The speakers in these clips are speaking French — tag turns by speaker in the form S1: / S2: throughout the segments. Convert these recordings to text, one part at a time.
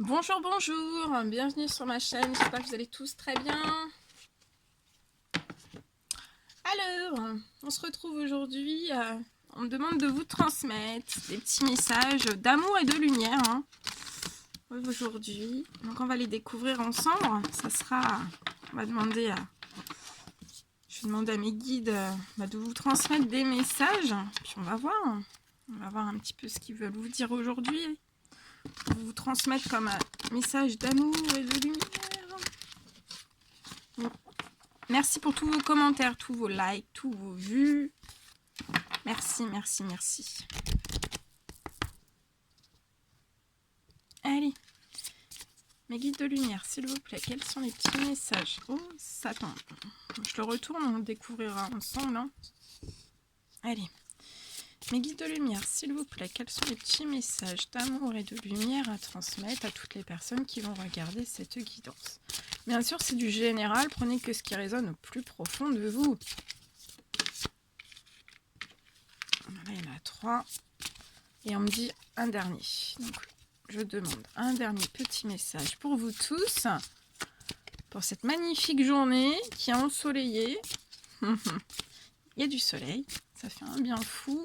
S1: Bonjour, bonjour, bienvenue sur ma chaîne, j'espère que vous allez tous très bien. Alors, on se retrouve aujourd'hui, on me demande de vous transmettre des petits messages d'amour et de lumière aujourd'hui. Donc on va les découvrir ensemble, on va demander je vais demander à mes guides de vous transmettre des messages, puis on va voir un petit peu ce qu'ils veulent vous dire aujourd'hui. Vous transmettre comme un message d'amour et de lumière. Merci pour tous vos commentaires, tous vos likes, tous vos vues. Merci, merci, merci. Allez, mes guides de lumière, s'il vous plaît, quels sont les petits messages? Oh, Satan. Je le retourne, on le découvrira ensemble. Allez. Mes guides de lumière, s'il vous plaît, quels sont les petits messages d'amour et de lumière à transmettre à toutes les personnes qui vont regarder cette guidance? Bien sûr, c'est du général, prenez que ce qui résonne au plus profond de vous. Là, il y en a 3. Et on me dit un dernier. Donc, je demande un dernier petit message pour vous tous, pour cette magnifique journée qui est ensoleillée. Il y a du soleil, ça fait un bien fou.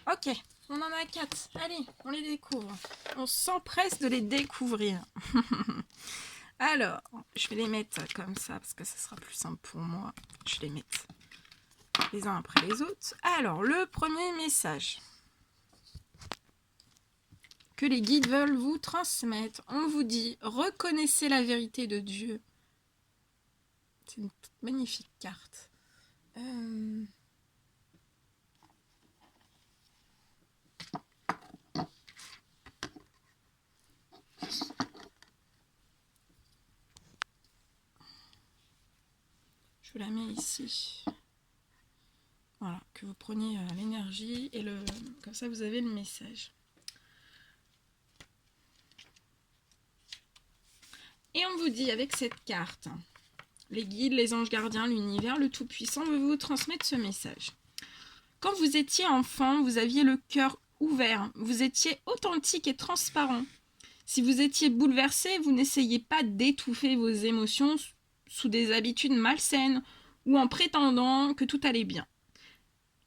S1: Ok, on en a 4. Allez, on les découvre. On s'empresse de les découvrir. Alors, je vais les mettre comme ça parce que ça sera plus simple pour moi. Je les mets les uns après les autres. Alors, le premier message que les guides veulent vous transmettre. On vous dit, reconnaissez la vérité de Dieu. C'est une magnifique carte. Je la mets ici. Voilà, que vous preniez l'énergie et comme ça vous avez le message. Et on vous dit avec cette carte, les guides, les anges gardiens, l'univers, le Tout-Puissant veut vous transmettre ce message. Quand vous étiez enfant, vous aviez le cœur ouvert, vous étiez authentique et transparent. Si vous étiez bouleversé, vous n'essayez pas d'étouffer vos émotions sous des habitudes malsaines ou en prétendant que tout allait bien.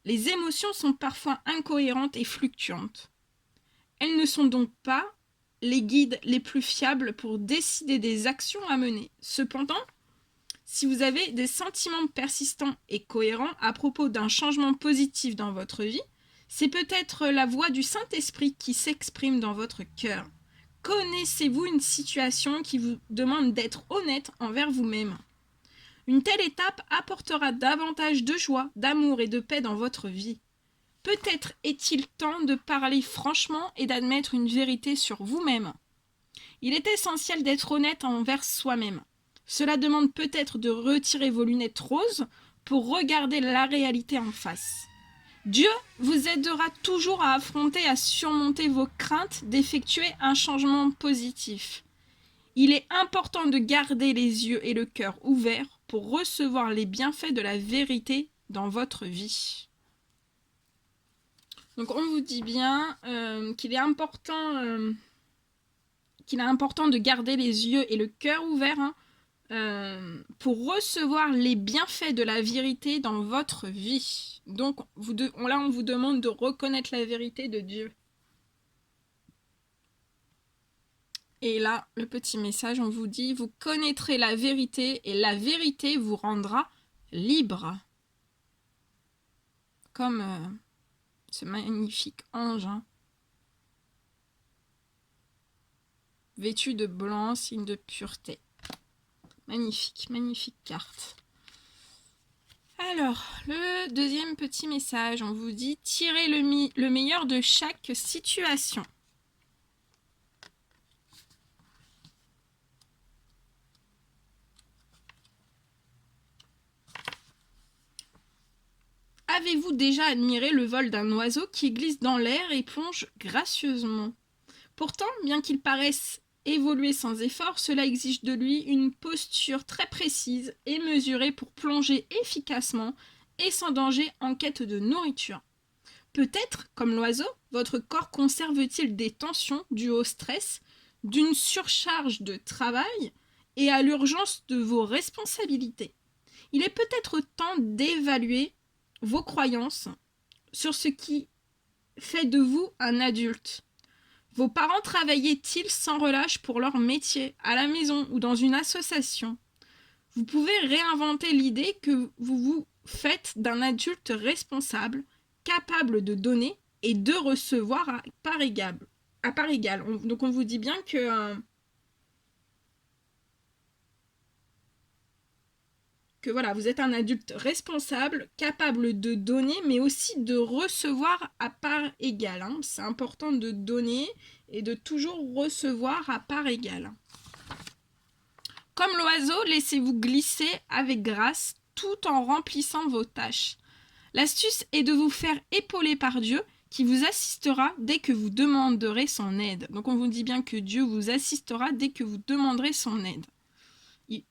S1: Les émotions sont parfois incohérentes et fluctuantes. Elles ne sont donc pas les guides les plus fiables pour décider des actions à mener. Cependant, si vous avez des sentiments persistants et cohérents à propos d'un changement positif dans votre vie, c'est peut-être la voix du Saint-Esprit qui s'exprime dans votre cœur. Connaissez-vous une situation qui vous demande d'être honnête envers vous-même? Une telle étape apportera davantage de joie, d'amour et de paix dans votre vie. Peut-être est-il temps de parler franchement et d'admettre une vérité sur vous-même. Il est essentiel d'être honnête envers soi-même. Cela demande peut-être de retirer vos lunettes roses pour regarder la réalité en face. Dieu vous aidera toujours à affronter, à surmonter vos craintes d'effectuer un changement positif. Il est important de garder les yeux et le cœur ouverts pour recevoir les bienfaits de la vérité dans votre vie. Donc on vous dit bien qu'il est important de garder les yeux et le cœur ouverts pour recevoir les bienfaits de la vérité dans votre vie. Donc là, on vous demande de reconnaître la vérité de Dieu. Et là, le petit message, on vous dit, vous connaîtrez la vérité et la vérité vous rendra libre. Comme ce magnifique ange, vêtu de blanc, signe de pureté. Magnifique, magnifique carte. Alors, le deuxième petit message, on vous dit, tirez le meilleur de chaque situation. Avez-vous déjà admiré le vol d'un oiseau qui glisse dans l'air et plonge gracieusement? Pourtant, bien qu'il paraisse évoluer sans effort, cela exige de lui une posture très précise et mesurée pour plonger efficacement et sans danger en quête de nourriture. Peut-être, comme l'oiseau, votre corps conserve-t-il des tensions dues au stress, d'une surcharge de travail et à l'urgence de vos responsabilités. Il est peut-être temps d'évaluer vos croyances sur ce qui fait de vous un adulte. Vos parents travaillaient-ils sans relâche pour leur métier, à la maison ou dans une association? Vous pouvez réinventer l'idée que vous vous faites d'un adulte responsable, capable de donner et de recevoir à part égale. Donc on vous dit bien que voilà, vous êtes un adulte responsable, capable de donner, mais aussi de recevoir à part égale. C'est important de donner et de toujours recevoir à part égale. Comme l'oiseau, laissez-vous glisser avec grâce tout en remplissant vos tâches. L'astuce est de vous faire épauler par Dieu qui vous assistera dès que vous demanderez son aide. Donc on vous dit bien que Dieu vous assistera dès que vous demanderez son aide.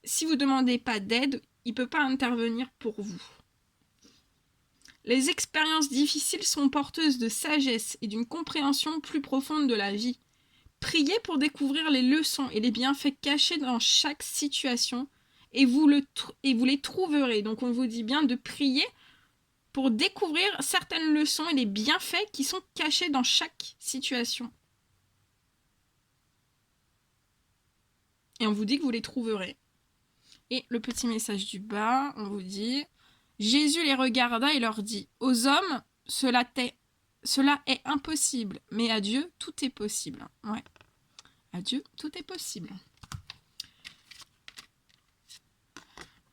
S1: Si vous ne demandez pas d'aide, il ne peut pas intervenir pour vous. Les expériences difficiles sont porteuses de sagesse et d'une compréhension plus profonde de la vie. Priez pour découvrir les leçons et les bienfaits cachés dans chaque situation et vous les trouverez. Donc on vous dit bien de prier pour découvrir certaines leçons et les bienfaits qui sont cachés dans chaque situation. Et on vous dit que vous les trouverez. Et le petit message du bas, on vous dit « Jésus les regarda et leur dit « Aux hommes, cela est impossible, mais à Dieu, tout est possible. » Ouais. À Dieu, tout est possible.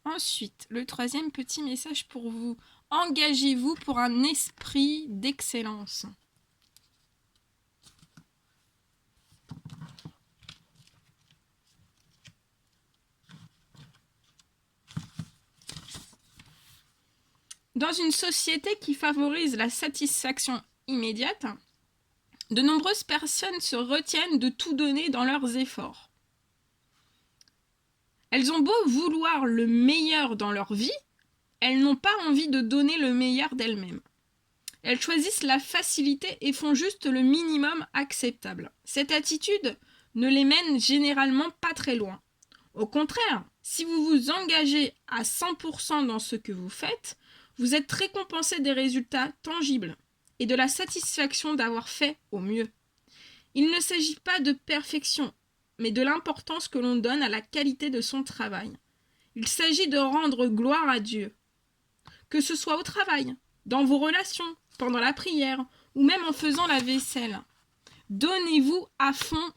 S1: Ensuite, le troisième petit message pour vous. Engagez-vous pour un esprit d'excellence. Dans une société qui favorise la satisfaction immédiate, de nombreuses personnes se retiennent de tout donner dans leurs efforts. Elles ont beau vouloir le meilleur dans leur vie, elles n'ont pas envie de donner le meilleur d'elles-mêmes. Elles choisissent la facilité et font juste le minimum acceptable. Cette attitude ne les mène généralement pas très loin. Au contraire, si vous vous engagez à 100% dans ce que vous faites, vous êtes récompensé des résultats tangibles et de la satisfaction d'avoir fait au mieux. Il ne s'agit pas de perfection, mais de l'importance que l'on donne à la qualité de son travail. Il s'agit de rendre gloire à Dieu. Que ce soit au travail, dans vos relations, pendant la prière, ou même en faisant la vaisselle. Donnez-vous à fond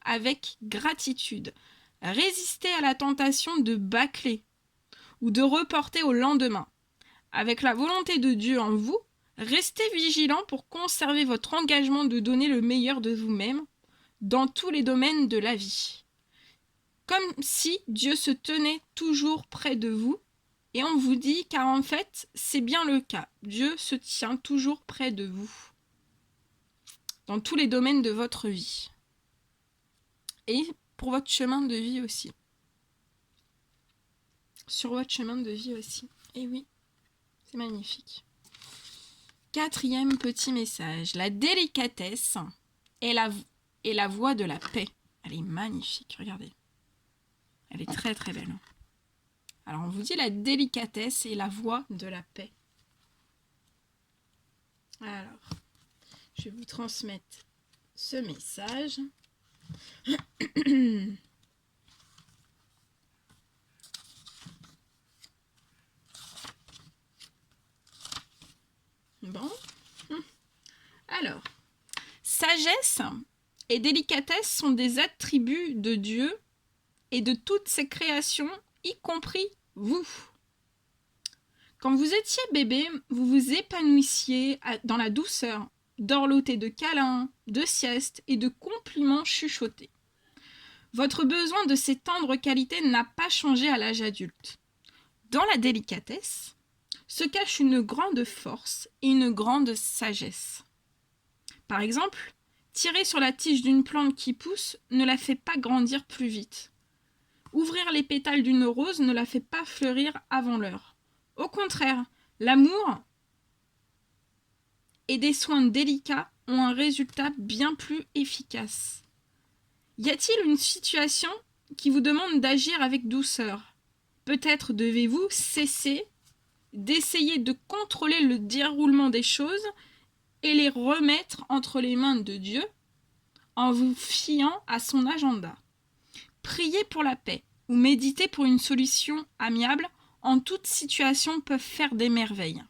S1: avec gratitude. Résistez à la tentation de bâcler ou de reporter au lendemain. Avec la volonté de Dieu en vous, restez vigilant pour conserver votre engagement de donner le meilleur de vous-même dans tous les domaines de la vie. Comme si Dieu se tenait toujours près de vous, et on vous dit, car en fait, c'est bien le cas. Dieu se tient toujours près de vous, dans tous les domaines de votre vie. Et pour votre chemin de vie aussi. Sur votre chemin de vie aussi. Et oui, c'est magnifique. Quatrième petit message. La délicatesse est la voie de la paix. Elle est magnifique, regardez. Elle est très très belle. Alors on vous dit la délicatesse est la voie de la paix. Alors, je vais vous transmettre ce message. Bon. Alors, sagesse et délicatesse sont des attributs de Dieu et de toutes ses créations, y compris vous. Quand vous étiez bébé, vous vous épanouissiez dans la douceur, dorloté de câlins, de siestes et de compliments chuchotés. Votre besoin de ces tendres qualités n'a pas changé à l'âge adulte. Dans la délicatesse se cache une grande force et une grande sagesse. Par exemple, tirer sur la tige d'une plante qui pousse ne la fait pas grandir plus vite. Ouvrir les pétales d'une rose ne la fait pas fleurir avant l'heure. Au contraire, l'amour et des soins délicats ont un résultat bien plus efficace. Y a-t-il une situation qui vous demande d'agir avec douceur? Peut-être devez-vous cesser d'essayer de contrôler le déroulement des choses et les remettre entre les mains de Dieu en vous fiant à son agenda. Priez pour la paix ou méditez pour une solution amiable en toute situation peuvent faire des merveilles.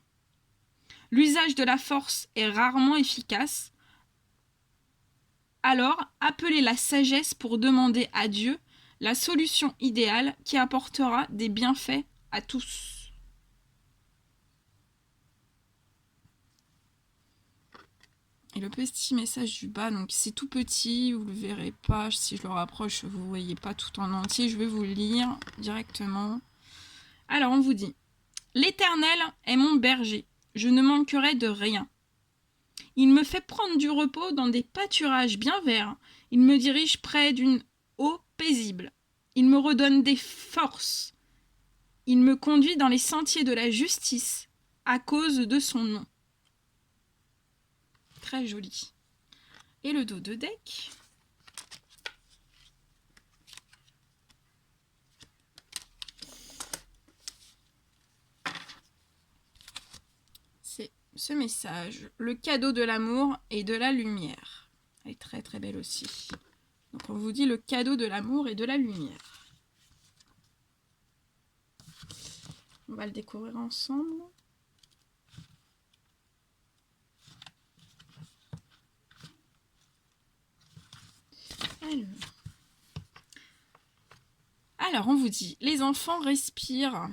S1: L'usage de la force est rarement efficace, alors appelez la sagesse pour demander à Dieu la solution idéale qui apportera des bienfaits à tous. Et le petit message du bas, donc c'est tout petit, vous ne le verrez pas, si je le rapproche, vous ne voyez pas tout en entier, je vais vous le lire directement. Alors on vous dit, l'Éternel est mon berger, je ne manquerai de rien. Il me fait prendre du repos dans des pâturages bien verts, il me dirige près d'une eau paisible, il me redonne des forces, il me conduit dans les sentiers de la justice, à cause de son nom. Très joli. Et le dos de deck. C'est ce message. Le cadeau de l'amour et de la lumière. Elle est très très belle aussi. Donc on vous dit le cadeau de l'amour et de la lumière. On va le découvrir ensemble. Alors, on vous dit, les enfants respirent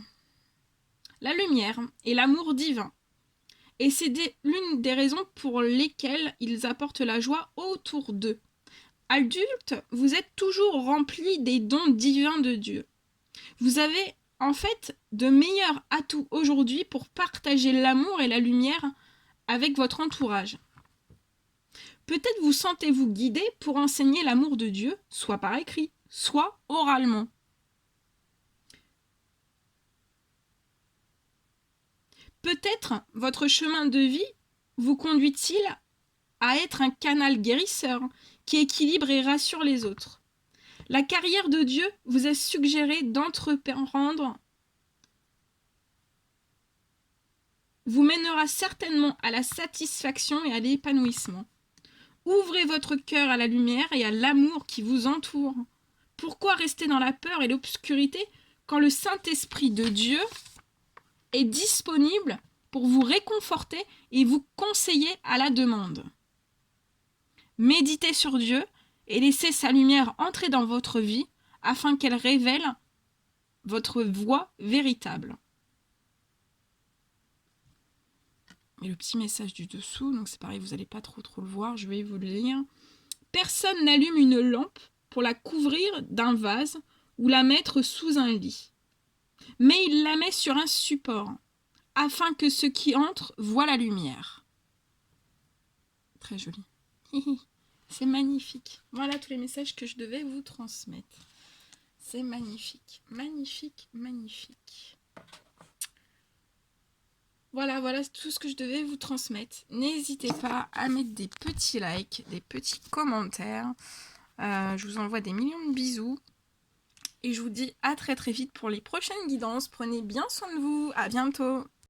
S1: la lumière et l'amour divin. Et c'est l'une des raisons pour lesquelles ils apportent la joie autour d'eux. Adultes, vous êtes toujours remplis des dons divins de Dieu. Vous avez en fait de meilleurs atouts aujourd'hui pour partager l'amour et la lumière avec votre entourage. Peut-être vous sentez-vous guidé pour enseigner l'amour de Dieu, soit par écrit, soit oralement. Peut-être votre chemin de vie vous conduit-il à être un canal guérisseur qui équilibre et rassure les autres. La carrière de Dieu vous a suggéré d'entreprendre vous mènera certainement à la satisfaction et à l'épanouissement. Ouvrez votre cœur à la lumière et à l'amour qui vous entoure. Pourquoi rester dans la peur et l'obscurité quand le Saint-Esprit de Dieu est disponible pour vous réconforter et vous conseiller à la demande? Méditez sur Dieu et laissez sa lumière entrer dans votre vie afin qu'elle révèle votre voie véritable. Et le petit message du dessous, donc c'est pareil, vous n'allez pas trop le voir, je vais vous le lire. Personne n'allume une lampe pour la couvrir d'un vase ou la mettre sous un lit. Mais il la met sur un support, afin que ceux qui entrent voient la lumière. Très joli. C'est magnifique. Voilà tous les messages que je devais vous transmettre. C'est magnifique, magnifique, magnifique. Voilà tout ce que je devais vous transmettre. N'hésitez pas à mettre des petits likes, des petits commentaires. Je vous envoie des millions de bisous. Et je vous dis à très très vite pour les prochaines guidances. Prenez bien soin de vous. À bientôt.